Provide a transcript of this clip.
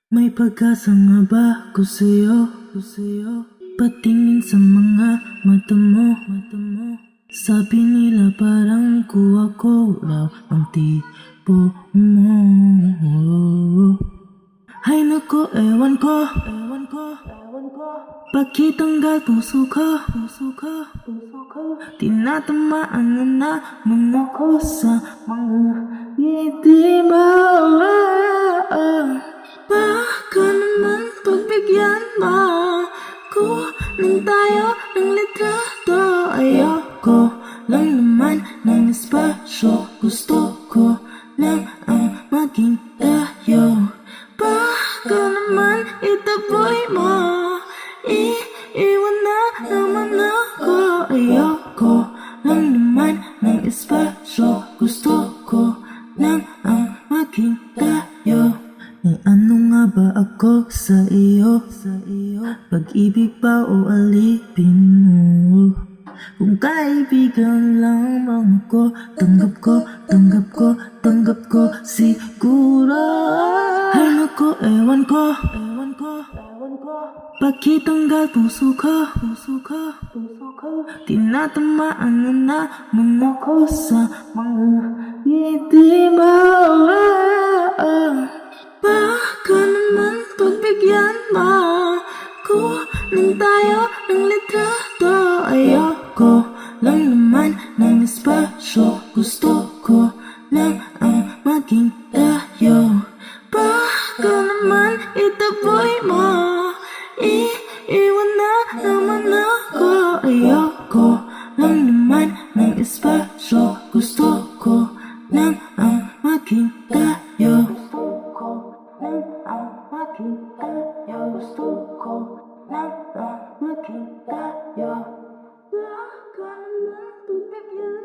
May pag-asa nga ba ko sa'yo? Patingin sa mga mata mo. Sabi nila parang kuha ko raw ang tipo mo. Hay nako, ewan ko bakit tanggal puso ko. Tinatamaan na naman ako sa mga ngiti mo. Baka naman pagbigyan mo ko nang tayo ng litrato. Ayoko lang naman ng espasyo, gusto ko lang ang maging tayo. Baka naman itaboy mo, iiwan na naman ako. Ayoko lang naman ng espasyo, gusto ko lang ang maging tayo. Ano nga ba ako sa iyo? Pag-ibig ba o alipin mo? Kung kaibigan lamang ako, tanggap ko siguro. Hay nako, ewan ko bakit tanggal puso ko. Tinatamaan na naman ako sa mga ngiti mo. Baka naman pagbigyan mo ko nang tayo ng litrato. Ayoko lang naman ng espasyo, gusto ko lang ang maging tayo. Baka naman itaboy mo, iiwan na naman ako. Ayoko lang naman ng espasyo, gusto ko lang ang maging tayo. Gusto ko lang ang maging tayo. Baka naman pagbigyan